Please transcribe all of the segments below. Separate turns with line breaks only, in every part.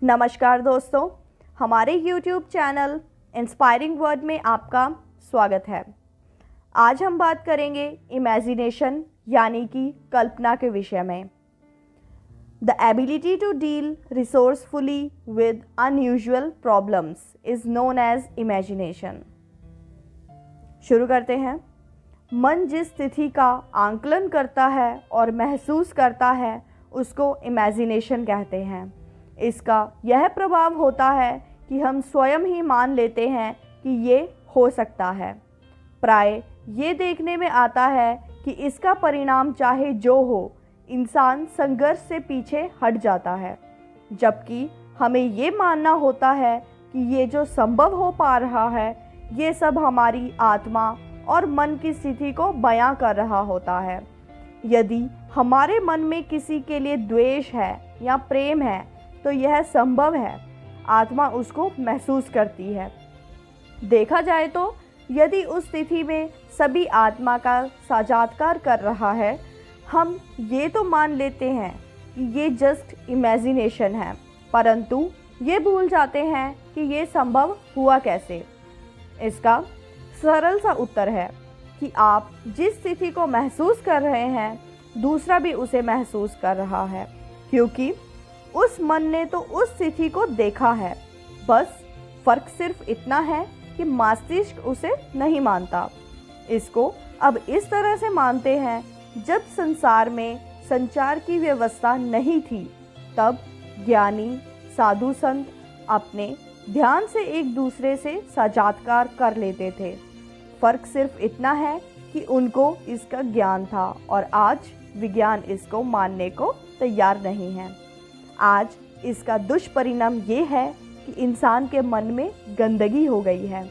नमस्कार दोस्तों, हमारे YouTube चैनल इंस्पायरिंग वर्ड में आपका स्वागत है। आज हम बात करेंगे इमेजिनेशन यानी कि कल्पना के विषय में। The ability to deal resourcefully with unusual problems is known as imagination. शुरू करते हैं। मन जिस स्थिति का आंकलन करता है और महसूस करता है उसको इमेजिनेशन कहते हैं। इसका यह प्रभाव होता है कि हम स्वयं ही मान लेते हैं कि ये हो सकता है। प्राय ये देखने में आता है कि इसका परिणाम चाहे जो हो, इंसान संघर्ष से पीछे हट जाता है, जबकि हमें ये मानना होता है कि ये जो संभव हो पा रहा है ये सब हमारी आत्मा और मन की स्थिति को बयां कर रहा होता है। यदि हमारे मन में किसी के लिए द्वेष है या प्रेम है तो यह संभव है, आत्मा उसको महसूस करती है। देखा जाए तो यदि उस स्थिति में सभी आत्मा का साक्षात्कार कर रहा है, हम ये तो मान लेते हैं कि ये जस्ट इमेजिनेशन है, परंतु ये भूल जाते हैं कि ये संभव हुआ कैसे। इसका सरल सा उत्तर है कि आप जिस स्थिति को महसूस कर रहे हैं, दूसरा भी उसे महसूस कर रहा है, क्योंकि उस मन ने तो उस स्थिति को देखा है। बस फर्क सिर्फ इतना है कि मस्तिष्क उसे नहीं मानता। इसको अब इस तरह से मानते हैं, जब संसार में संचार की व्यवस्था नहीं थी तब ज्ञानी साधु संत अपने ध्यान से एक दूसरे से साक्षात्कार कर लेते थे। फर्क सिर्फ इतना है कि उनको इसका ज्ञान था और आज विज्ञान इसको मानने को तैयार नहीं है। आज इसका दुष्परिणाम ये है कि इंसान के मन में गंदगी हो गई है,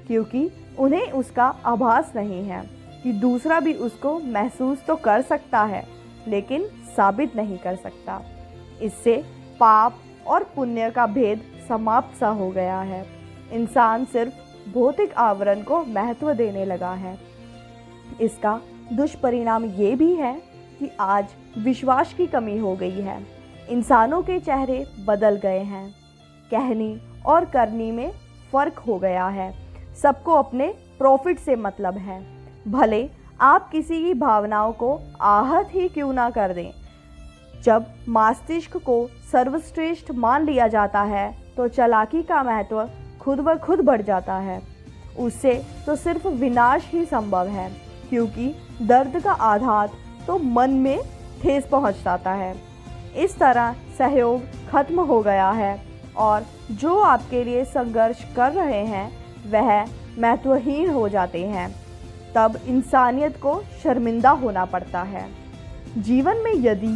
क्योंकि उन्हें उसका आभास नहीं है कि दूसरा भी उसको महसूस तो कर सकता है लेकिन साबित नहीं कर सकता। इससे पाप और पुण्य का भेद समाप्त सा हो गया है। इंसान सिर्फ भौतिक आवरण को महत्व देने लगा है। इसका दुष्परिणाम ये भी है कि आज विश्वास की कमी हो गई है। इंसानों के चेहरे बदल गए हैं, कहनी और करनी में फर्क हो गया है। सबको अपने प्रॉफिट से मतलब है, भले आप किसी की भावनाओं को आहत ही क्यों ना कर दें। जब मस्तिष्क को सर्वश्रेष्ठ मान लिया जाता है तो चालाकी का महत्व खुद ब खुद बढ़ जाता है। उससे तो सिर्फ विनाश ही संभव है, क्योंकि दर्द का आघात तो मन में ठेस पहुंच जाता है। इस तरह सहयोग खत्म हो गया है और जो आपके लिए संघर्ष कर रहे हैं वह महत्वहीन हो जाते हैं। तब इंसानियत को शर्मिंदा होना पड़ता है। जीवन में यदि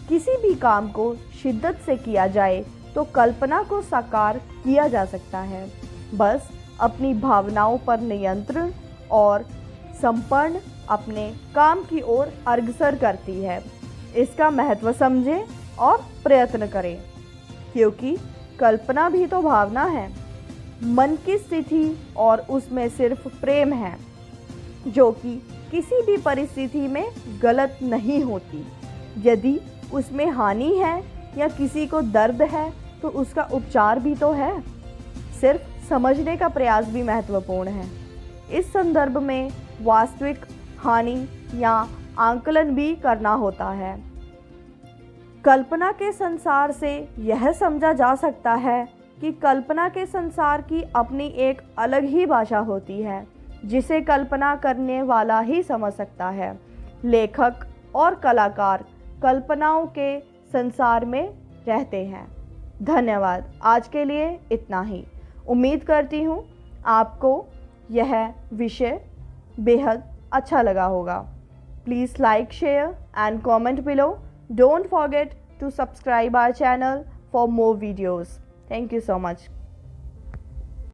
किसी भी काम को शिद्दत से किया जाए तो कल्पना को साकार किया जा सकता है। बस अपनी भावनाओं पर नियंत्रण और संपूर्ण अपने काम की ओर अग्रसर करती है। इसका महत्व समझें और प्रयत्न करें, क्योंकि कल्पना भी तो भावना है, मन की स्थिति, और उसमें सिर्फ प्रेम है जो कि किसी भी परिस्थिति में गलत नहीं होती। यदि उसमें हानि है या किसी को दर्द है तो उसका उपचार भी तो है। सिर्फ समझने का प्रयास भी महत्वपूर्ण है। इस संदर्भ में वास्तविक हानि या आंकलन भी करना होता है। कल्पना के संसार से यह समझा जा सकता है कि कल्पना के संसार की अपनी एक अलग ही भाषा होती है, जिसे कल्पना करने वाला ही समझ सकता है। लेखक और कलाकार कल्पनाओं के संसार में रहते हैं। धन्यवाद। आज के लिए इतना ही। उम्मीद करती हूँ आपको यह विषय बेहद अच्छा लगा होगा। Please like, share and comment below. Don't forget to subscribe our channel for more videos. Thank you so much.